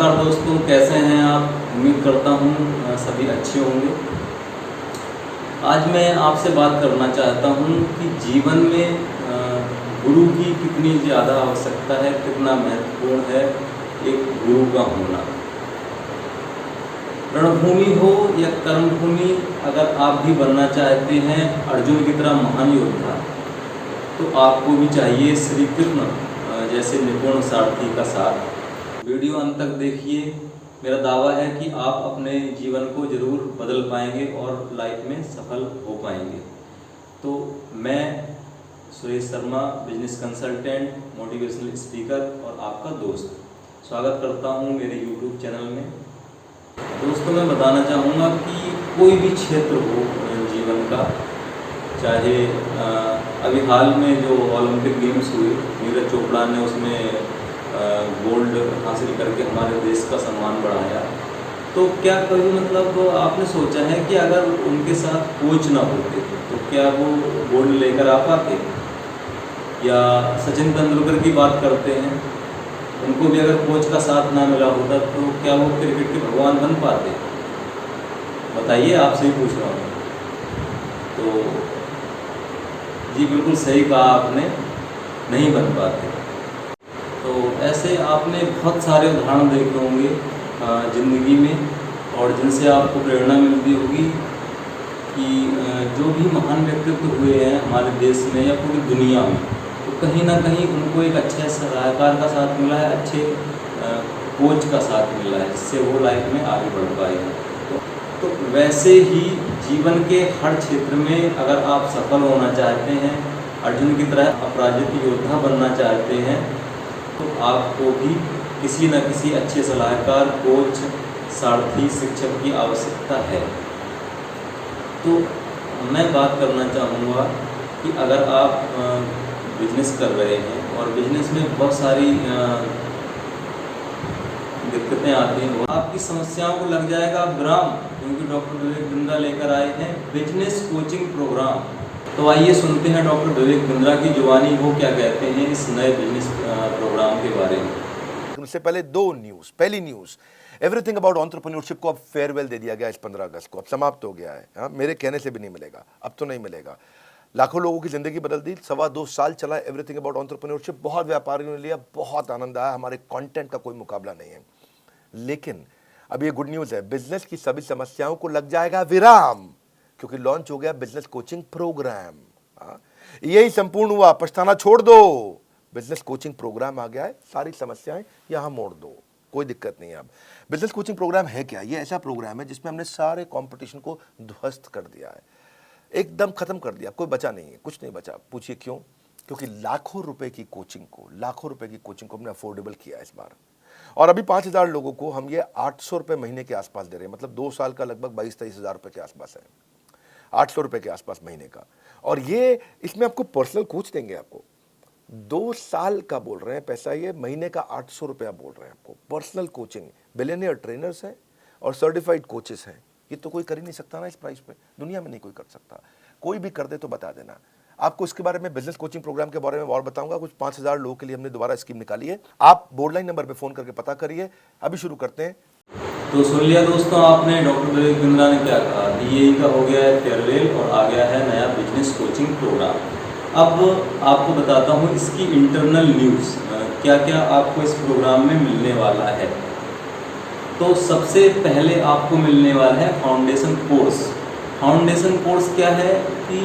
नमस्कार दोस्तों, कैसे हैं आप? उम्मीद करता हूँ सभी अच्छे होंगे। आज मैं आपसे बात करना चाहता हूँ कि जीवन में गुरु की कितनी ज़्यादा आवश्यकता है, कितना महत्वपूर्ण है एक गुरु का होना। रणभूमि हो या कर्मभूमि, अगर आप भी बनना चाहते हैं अर्जुन की तरह महान योद्धा, तो आपको भी चाहिए श्री कृष्ण जैसे निपुण सारथी का साथ। वीडियो अंत तक देखिए। मेरा दावा है कि आप अपने जीवन को ज़रूर बदल पाएंगे और लाइफ में सफल हो पाएंगे। तो मैं Suresh Sharma, business consultant, motivational speaker और आपका दोस्त, स्वागत करता हूं मेरे यूट्यूब चैनल में। दोस्तों, मैं बताना चाहूँगा कि कोई भी क्षेत्र हो जीवन का, चाहे अभी हाल में जो ओलंपिक गेम्स हुए, नीरज चोपड़ा ने उसमें गोल्ड हासिल करके हमारे देश का सम्मान बढ़ाया, तो क्या कभी मतलब आपने सोचा है कि अगर उनके साथ कोच ना होते तो क्या वो गोल्ड लेकर आ पाते? या सचिन तेंदुलकर की बात करते हैं, उनको भी अगर कोच का साथ ना मिला होता तो क्या वो क्रिकेट के भगवान बन पाते? बताइए, आपसे ही पूछ रहा हूँ। तो जी बिल्कुल सही कहा आपने, नहीं बन पाते। तो ऐसे आपने बहुत सारे उदाहरण देखे होंगे ज़िंदगी में, और जिनसे आपको प्रेरणा मिलती होगी कि जो भी महान व्यक्तित्व हुए हैं हमारे देश में या पूरी दुनिया में, तो कहीं ना कहीं उनको एक अच्छे सलाहकार का साथ मिला है, अच्छे कोच का साथ मिला है, जिससे वो लाइफ में आगे बढ़ पाए हैं। तो वैसे ही जीवन के हर क्षेत्र में अगर आप सफल होना चाहते हैं, अर्जुन की तरह अपराजित योद्धा बनना चाहते हैं, तो आपको भी किसी न किसी अच्छे सलाहकार, कोच, सारथी, शिक्षक की आवश्यकता है। तो मैं बात करना चाहूँगा कि अगर आप बिजनेस कर रहे हैं और बिजनेस में बहुत सारी दिक्कतें आती हैं, वो आपकी समस्याओं को लग जाएगा विराम, क्योंकि डॉक्टर विवेक बिंद्रा लेकर आए हैं बिजनेस कोचिंग प्रोग्राम। तो आइए सुनते हैं डॉक्टर विवेक बिंद्रा की जुबानी, वो क्या कहते हैं इस नए बिजनेस प्रोग्राम के बारे में। उससे पहले दो न्यूज़। पहली न्यूज़, एवरीथिंग अबाउट एंटरप्रेन्योरशिप को अब फेयरवेल दे दिया गया इस 15 अगस्त को, अब समाप्त हो गया है। हाँ, मेरे कहने से भी नहीं मिलेगा, अब तो नहीं मिलेगा। लाखों लोगों की ज़िंदगी बदल दी। 2.25 साल चला एवरीथिंग अबाउट एंटरप्रेन्योरशिप, बहुत व्यापारियों ने लिया, बहुत आनंद आया, हमारे कंटेंट का कोई मुकाबला नहीं है। लेकिन अब ये गुड न्यूज़ है, बिजनेस की सभी समस्याओं को लग जाएगा विराम, क्योंकि लॉन्च हो गया बिजनेस कोचिंग प्रोग्राम। यही संपूर्ण हुआ, पछताना छोड़ दो, बिजनेस कोचिंग प्रोग्राम आ गया है, सारी समस्याएं यहां मोड़ दो, कोई दिक्कत नहीं है। अब बिजनेस कोचिंग प्रोग्राम है क्या? ये ऐसा प्रोग्राम है जिसमें हमने सारे कंपटीशन को ध्वस्त कर दिया है, एकदम खत्म कर दिया, कोई बचा नहीं है, कुछ नहीं बचा। पूछिए क्यों? क्योंकि लाखों रुपए की कोचिंग को हमने अफोर्डेबल किया इस बार, और अभी 5,000 लोगों को हम ये 800 रुपये महीने के आसपास दे रहे हैं, मतलब 2 साल का लगभग 22-23 हज़ार रुपये के आसपास है, 800 रुपये के आसपास महीने का। और ये इसमें आपको पर्सनल कोच देंगे, आपको 2 साल का बोल रहे हैं पैसा, ये महीने का 800 रुपया बोल रहे हैं आपको। पर्सनल कोचिंग, बिलियनियर ट्रेनर्स हैं और सर्टिफाइड कोचेस हैं। ये तो कोई कर ही नहीं सकता ना इस प्राइस पे, दुनिया में नहीं कोई कर सकता। कोई भी कर दे तो बता देना। आपको इसके बारे में, बिजनेस कोचिंग प्रोग्राम के बारे में और बताऊंगा। कुछ 5,000 लोगों के लिए हमने दोबारा स्कीम निकाली है, आप बोर्डलाइन नंबर पे फोन करके पता करिए। अभी शुरू करते हैं। तो सुन लिया दोस्तों आपने, डॉक्टर विवेक बिंद्रा ने क्या कहा। DAE का हो गया है फेयरवेल और आ गया है नया बिजनेस कोचिंग प्रोग्राम। अब आपको बताता हूँ इसकी इंटरनल न्यूज़, क्या क्या आपको इस प्रोग्राम में मिलने वाला है। तो सबसे पहले आपको मिलने वाला है फाउंडेशन कोर्स। फाउंडेशन कोर्स क्या है कि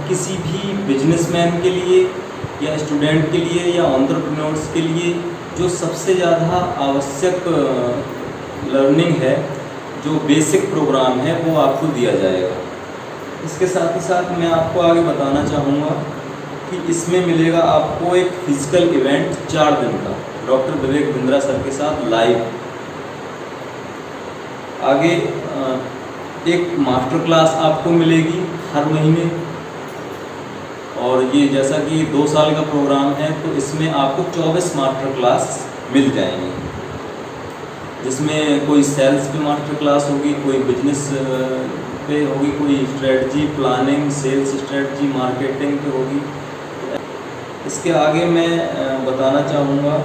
किसी भी बिजनेसमैन के लिए या स्टूडेंट के लिए या एंटरप्रेन्योर्स के लिए जो सबसे ज़्यादा आवश्यक लर्निंग है, जो बेसिक प्रोग्राम है, वो आपको दिया जाएगा। इसके साथ ही साथ मैं आपको आगे बताना चाहूँगा कि इसमें मिलेगा आपको एक फिजिकल इवेंट 4 दिन का डॉक्टर विवेक बिंद्रा सर के साथ लाइव। आगे एक मास्टर क्लास आपको मिलेगी हर महीने, और ये जैसा कि 2 साल का प्रोग्राम है तो इसमें आपको 24 मास्टर क्लास मिल जाएंगे, जिसमें कोई सेल्स पे मास्टर क्लास होगी, कोई बिजनेस पे होगी, कोई strategy planning, sales strategy, marketing पे होगी। इसके आगे मैं बताना चाहूँगा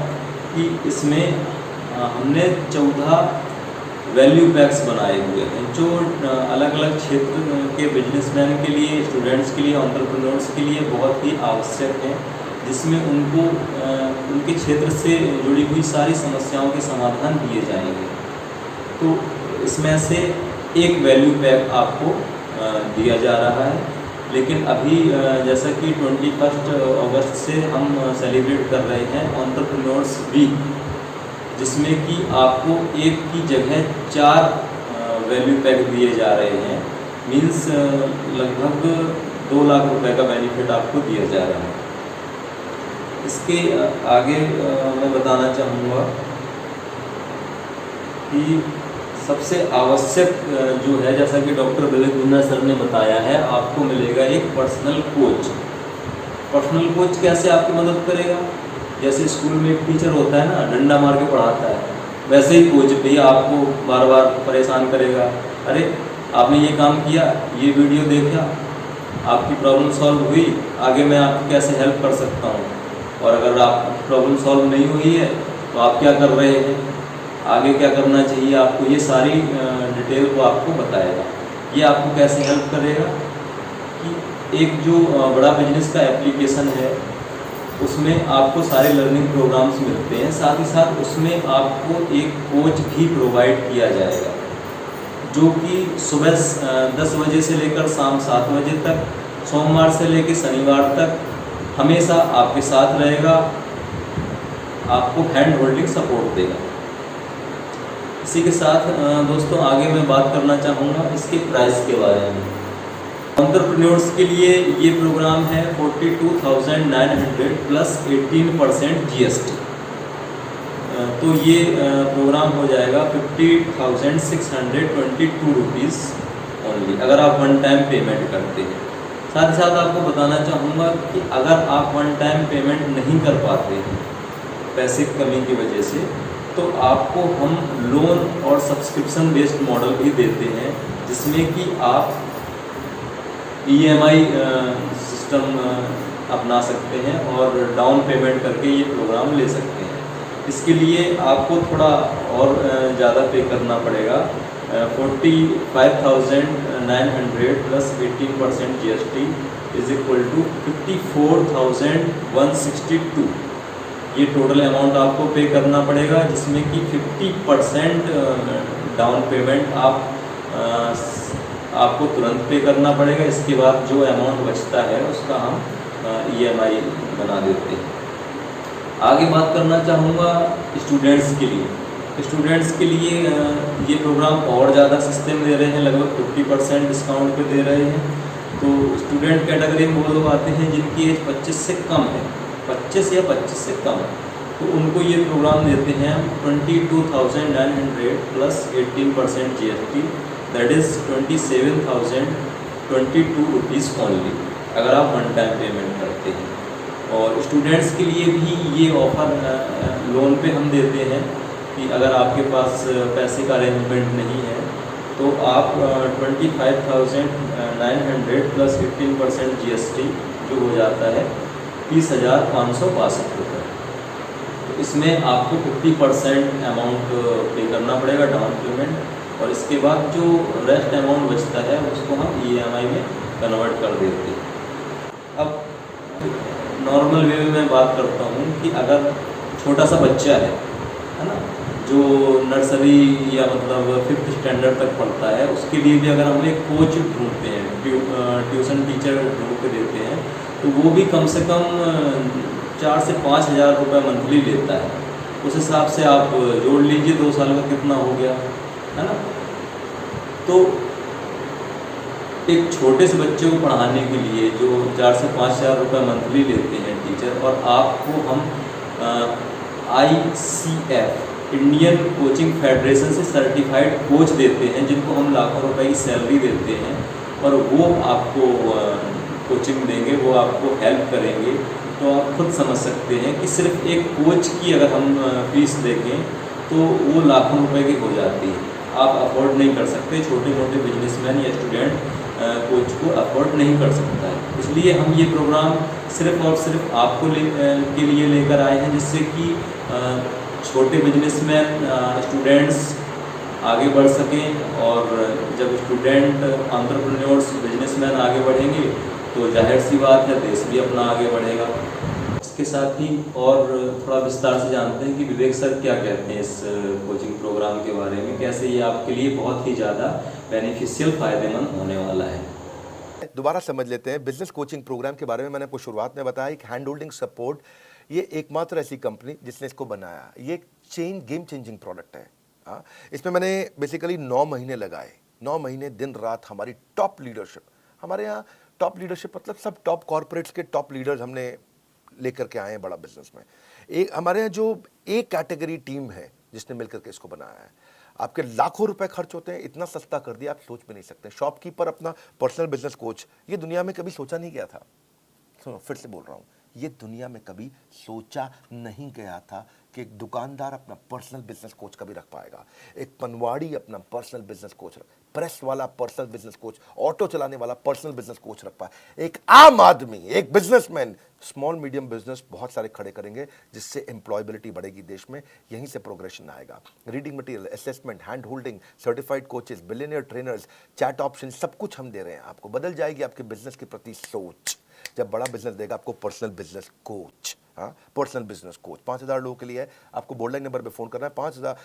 कि इसमें हमने 14 वैल्यू पैक्स बनाए हुए हैं जो अलग अलग क्षेत्र के बिजनेसमैन के लिए, स्टूडेंट्स के लिए, एंटरप्रेन्योर्स के लिए बहुत ही आवश्यक हैं, जिसमें उनको उनके क्षेत्र से जुड़ी हुई सारी समस्याओं के समाधान दिए जाएंगे। तो इसमें से एक वैल्यू पैक आपको दिया जा रहा है, लेकिन अभी जैसा कि 21 अगस्त से हम सेलिब्रेट कर रहे हैं एंटरप्रेन्योर्स वीक, जिसमें कि आपको एक की जगह 4 वैल्यू पैक दिए जा रहे हैं। मीन्स लगभग 2 लाख रुपए का बेनिफिट आपको दिया जा रहा है। इसके आगे मैं बताना चाहूँगा कि सबसे आवश्यक जो है, जैसा कि डॉक्टर विवेक बिंद्रा सर ने बताया है, आपको मिलेगा एक पर्सनल कोच। पर्सनल कोच कैसे आपकी मदद करेगा? जैसे स्कूल में एक टीचर होता है ना, डंडा मार के पढ़ाता है, वैसे ही कोच भी आपको बार बार परेशान करेगा। अरे आपने ये काम किया, ये वीडियो देखा, आपकी प्रॉब्लम सॉल्व हुई, आगे मैं आपकी कैसे हेल्प कर सकता हूँ, और अगर आप प्रॉब्लम सॉल्व नहीं हुई है तो आप क्या कर रहे हैं, आगे क्या करना चाहिए आपको, ये सारी डिटेल को आपको बताएगा। ये आपको कैसे हेल्प करेगा कि एक जो बड़ा बिजनेस का एप्लीकेशन है उसमें आपको सारे लर्निंग प्रोग्राम्स मिलते हैं, साथ ही साथ उसमें आपको एक कोच भी प्रोवाइड किया जाएगा जो कि सुबह 10 बजे से लेकर शाम 7 बजे तक, सोमवार से लेकर शनिवार तक हमेशा आपके साथ रहेगा, आपको हैंड होल्डिंग सपोर्ट देगा। इसी के साथ दोस्तों आगे मैं बात करना चाहूँगा इसके प्राइस के बारे में। एंटरप्रेन्योर्स के लिए ये प्रोग्राम है 42,900 प्लस 18% GST। तो ये प्रोग्राम हो जाएगा 50,622 रुपीज़ ओनली, अगर आप वन टाइम पेमेंट करते हैं। साथ ही साथ आपको बताना चाहूँगा कि अगर आप वन टाइम पेमेंट नहीं कर पाते हैं पैसे की कमी की वजह से, तो आपको हम लोन और सब्सक्रिप्शन बेस्ड मॉडल भी देते हैं, जिसमें कि आप EMI सिस्टम अपना सकते हैं और डाउन पेमेंट करके ये प्रोग्राम ले सकते हैं। इसके लिए आपको थोड़ा और ज़्यादा पे करना पड़ेगा, 45,900 plus 18% GST is equal to 54,162। ये टोटल अमाउंट आपको पे करना पड़ेगा, जिसमें कि 50% डाउन पेमेंट आपको तुरंत पे करना पड़ेगा। इसके बाद जो अमाउंट बचता है उसका हम EMI बना देते हैं। आगे बात करना चाहूँगा स्टूडेंट्स के लिए। स्टूडेंट्स के लिए ये प्रोग्राम और ज़्यादा सस्ते में दे रहे हैं, लगभग 50% डिस्काउंट पे दे रहे हैं। तो स्टूडेंट कैटेगरी में वो लोग आते हैं जिनकी एज 25 से कम है, 25 या 25 से कम है, तो उनको ये प्रोग्राम देते हैं 22,900 plus 18% GST, that is 27,022 rupees only, अगर आप वन टाइम पेमेंट करते हैं। और स्टूडेंट्स के लिए भी ये ऑफ़र लोन पे हम देते हैं कि अगर आपके पास पैसे का अरेंजमेंट नहीं है तो आप 25,900 प्लस 15% GST जो हो जाता है 30,562 रुपये। तो इसमें आपको 50% अमाउंट पे करना पड़ेगा डाउन पेमेंट, और इसके बाद जो रेस्ट अमाउंट बचता है उसको हम EMI में कन्वर्ट कर देते हैं। अब नॉर्मल वे में मैं बात करता हूँ कि अगर छोटा सा बच्चा है ना, जो नर्सरी या मतलब 5th स्टैंडर्ड तक पढ़ता है, उसके लिए भी अगर हम एक कोच ढूंढते हैं, ट्यूशन टीचर ढूंढ के देते हैं, तो वो भी कम से कम 4 से 5,000 रुपये मंथली लेता है। उस हिसाब से आप जोड़ लीजिए 2 साल का कितना हो गया, है ना। तो एक छोटे से बच्चे को पढ़ाने के लिए जो 4 से 5,000 रुपये मंथली लेते हैं टीचर, और आपको हम ICF इंडियन कोचिंग फेडरेशन से सर्टिफाइड कोच देते हैं, जिनको हम लाखों रुपए की सैलरी देते हैं, और वो आपको कोचिंग देंगे, वो आपको हेल्प करेंगे। तो आप खुद समझ सकते हैं कि सिर्फ एक कोच की अगर हम फीस देखें तो वो लाखों रुपए की हो जाती है। आप अफोर्ड नहीं कर सकते, छोटे मोटे बिजनेसमैन या स्टूडेंट कोच को अफोर्ड नहीं कर सकता है। इसलिए हम ये प्रोग्राम सिर्फ और सिर्फ आपको के लिए लेकर आए हैं, जिससे कि छोटे बिजनेसमैन स्टूडेंट्स आगे बढ़ सकें, और जब स्टूडेंट एंटरप्रेन्योर्स बिजनेसमैन आगे बढ़ेंगे तो जाहिर सी बात है देश भी अपना आगे बढ़ेगा। इसके साथ ही और थोड़ा विस्तार से जानते हैं कि विवेक सर क्या कहते हैं इस कोचिंग प्रोग्राम के बारे में, कैसे ये आपके लिए बहुत ही ज़्यादा बेनिफिशियल फ़ायदेमंद होने वाला है। दोबारा समझ लेते हैं बिजनेस कोचिंग प्रोग्राम के बारे में। मैंने आपको शुरुआत में बताया कि हैंड होल्डिंग सपोर्ट, ये एकमात्र ऐसी कंपनी जिसने इसको बनाया। ये एक गेम चेंजिंग प्रोडक्ट है। हाँ, इसमें मैंने बेसिकली 9 महीने लगाए। 9 महीने दिन रात हमारी टॉप लीडरशिप, हमारे यहाँ टॉप लीडरशिप मतलब सब टॉप कॉर्पोरेट्स के टॉप लीडर्स हमने लेकर के आए हैं बड़ा बिजनेस में। एक हमारे यहाँ जो एक कैटेगरी टीम है जिसने मिलकर के इसको बनाया है। आपके लाखों रुपए खर्च होते हैं, इतना सस्ता कर दिया आप सोच भी नहीं सकते। शॉपकीपर अपना पर्सनल बिजनेस कोच, ये दुनिया में कभी सोचा नहीं गया था। सुनो, फिर से बोल रहा हूँ, ये दुनिया में कभी सोचा नहीं गया था कि एक दुकानदार अपना पर्सनल बिजनेस कोच कभी रख पाएगा। एक पनवाड़ी अपना पर्सनल बिजनेस कोच, प्रेस वाला पर्सनल बिजनेस कोच, ऑटो चलाने वाला पर्सनल बिजनेस कोच रख पाए। एक आम आदमी, एक बिजनेसमैन, स्मॉल मीडियम बिजनेस बहुत सारे खड़े करेंगे, जिससे एम्प्लॉयबिलिटी बढ़ेगी देश में। यहीं से प्रोग्रेशन आएगा। Reading material, assessment, hand holding, certified coaches, billionaire trainers, chat option, सब कुछ हम दे रहे हैं आपको। बदल जाएगी आपके बिजनेस के प्रति सोच जब बड़ा बिजनेस देगा आपको पर्सनल बिजनेस कोच। हाँ, पर्सनल बिजनेस कोच 5000 लोगों के लिए है। आपको बोर्ड लाइन नंबर पे फोन करना है। 5000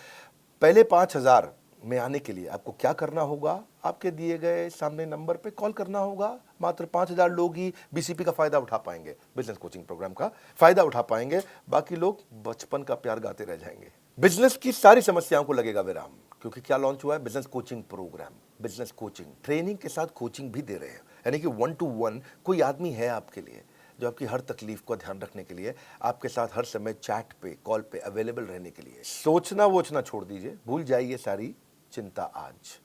पहले 5000 में आने के लिए आपको क्या करना होगा, आपके दिए गए सामने नंबर पे कॉल करना होगा। मात्र 5000 लोग ही बीसीपी का फायदा उठा पाएंगे, बिजनेस कोचिंग प्रोग्राम का फायदा उठा पाएंगे। बाकी लोग बचपन का प्यार गाते रह जाएंगे। बिजनेस की सारी समस्याओं को लगेगा विराम, क्योंकि क्या लॉन्च हुआ है business coaching program. Business coaching training के साथ कोचिंग भी दे रहे हैं, यानी कि 1 to 1 कोई आदमी है आपके लिए जो आपकी हर तकलीफ को ध्यान रखने के लिए, आपके साथ हर समय चैट पे, कॉल पे अवेलेबल रहने के लिए। सोचना वोचना छोड़ दीजिए, भूल जाइए सारी चिंता आज।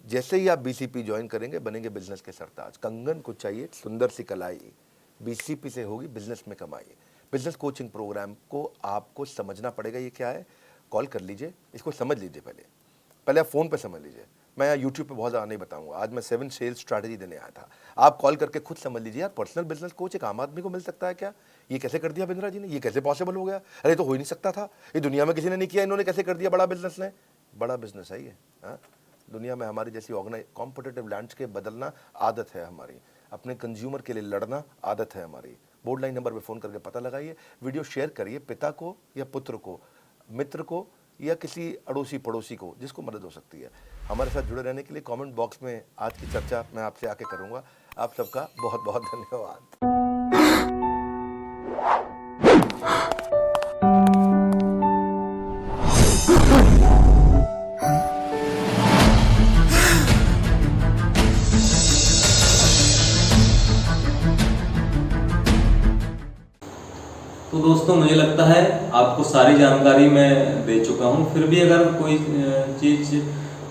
जैसे ही आप बीसीपी ज्वाइन करेंगे बनेंगे बिजनेस के सरताज। कंगन को चाहिए सुंदर सी कलाई, बीसीपी से होगी बिजनेस में कमाई। बिजनेस कोचिंग प्रोग्राम को आपको समझना पड़ेगा। ये क्या है, कॉल कर लीजिए, इसको समझ लीजिए। पहले आप फ़ोन पे समझ लीजिए। मैं यहाँ यूट्यूब पे बहुत ज़्यादा नहीं बताऊंगा। आज मैं 7 सेल्स स्ट्रैटेजी देने आया था। आप कॉल करके खुद समझ लीजिए। यार, पर्सनल बिजनेस कोच एक आम आदमी को मिल सकता है क्या? ये कैसे कर दिया बिंद्रा जी ने? ये कैसे पॉसिबल हो गया? अरे तो हो ही नहीं सकता था, ये दुनिया में किसी ने नहीं किया, इन्होंने कैसे कर दिया बड़ा बिजनेस ने? बड़ा बिजनेस है ये। हाँ, दुनिया में हमारी जैसी कॉम्पिटिटिव लैंडस्केप बदलना आदत है हमारी, अपने कंज्यूमर के लिए लड़ना आदत है हमारी। बोर्ड लाइन नंबर पे फ़ोन करके पता लगाइए, वीडियो शेयर करिए पिता को या पुत्र को, मित्र को या किसी अड़ोसी पड़ोसी को जिसको मदद हो सकती है। हमारे साथ जुड़े रहने के लिए कमेंट बॉक्स में आज की चर्चा मैं आपसे आके करूंगा। आप सबका बहुत बहुत धन्यवाद। तो दोस्तों, मुझे लगता है आपको सारी जानकारी मैं दे चुका हूँ। फिर भी अगर कोई चीज़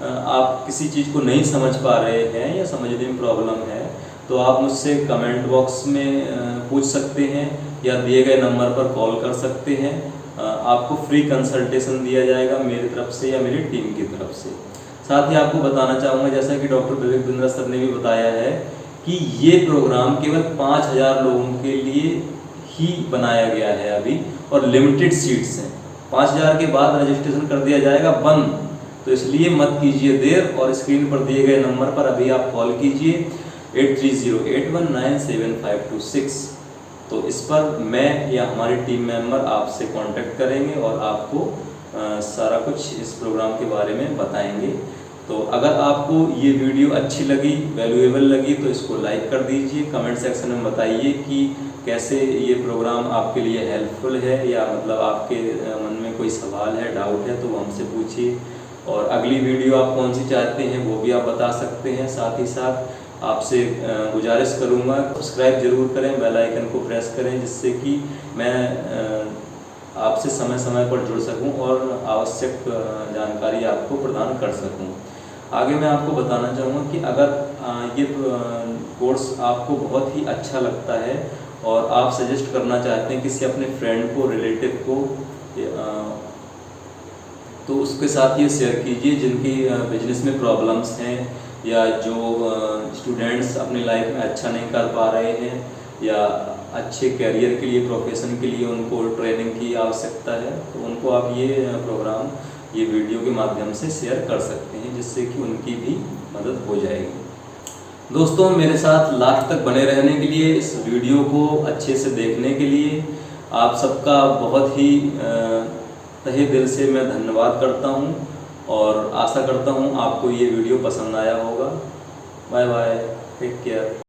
आप किसी चीज़ को नहीं समझ पा रहे हैं या समझने में प्रॉब्लम है तो आप मुझसे कमेंट बॉक्स में पूछ सकते हैं या दिए गए नंबर पर कॉल कर सकते हैं। आपको फ्री कंसल्टेशन दिया जाएगा मेरी तरफ से या मेरी टीम की तरफ से। साथ ही आपको बताना चाहूँगा, जैसा कि डॉक्टर विवेक बिंद्रा सर ने भी बताया है कि ये प्रोग्राम केवल 5000 लोगों के लिए ही बनाया गया है अभी, और लिमिटेड सीट्स हैं। 5000 के बाद रजिस्ट्रेशन कर दिया जाएगा बंद। तो इसलिए मत कीजिए देर, और स्क्रीन पर दिए गए नंबर पर अभी आप कॉल कीजिए 8308197526। तो इस पर मैं या हमारी टीम मेंबर आपसे कांटेक्ट करेंगे और आपको सारा कुछ इस प्रोग्राम के बारे में बताएंगे। तो अगर आपको ये वीडियो अच्छी लगी, वैल्यूएबल लगी, तो इसको लाइक कर दीजिए। कमेंट सेक्शन में बताइए कि कैसे ये प्रोग्राम आपके लिए हेल्पफुल है, या मतलब आपके मन में कोई सवाल है, डाउट है तो वो हमसे पूछिए। और अगली वीडियो आप कौन सी चाहते हैं वो भी आप बता सकते हैं। साथ ही साथ आपसे गुजारिश करूंगा, सब्सक्राइब जरूर करें, बेल आइकन को प्रेस करें, जिससे कि मैं आपसे समय समय पर जुड़ सकूं और आवश्यक जानकारी आपको प्रदान कर सकूं। आगे मैं आपको बताना चाहूँगा कि अगर ये कोर्स आपको बहुत ही अच्छा लगता है और आप सजेस्ट करना चाहते हैं किसी अपने फ्रेंड को, रिलेटिव को, तो उसके साथ ये शेयर कीजिए जिनकी बिजनेस में प्रॉब्लम्स हैं, या जो स्टूडेंट्स अपनी लाइफ में अच्छा नहीं कर पा रहे हैं, या अच्छे कैरियर के लिए, प्रोफेशन के लिए उनको ट्रेनिंग की आवश्यकता है, तो उनको आप ये प्रोग्राम, ये वीडियो के माध्यम से शेयर कर सकते हैं, जिससे कि उनकी भी मदद हो जाएगी। दोस्तों, मेरे साथ लास्ट तक बने रहने के लिए, इस वीडियो को अच्छे से देखने के लिए आप सबका बहुत ही तहे दिल से मैं धन्यवाद करता हूं, और आशा करता हूं आपको ये वीडियो पसंद आया होगा। Bye bye, take care.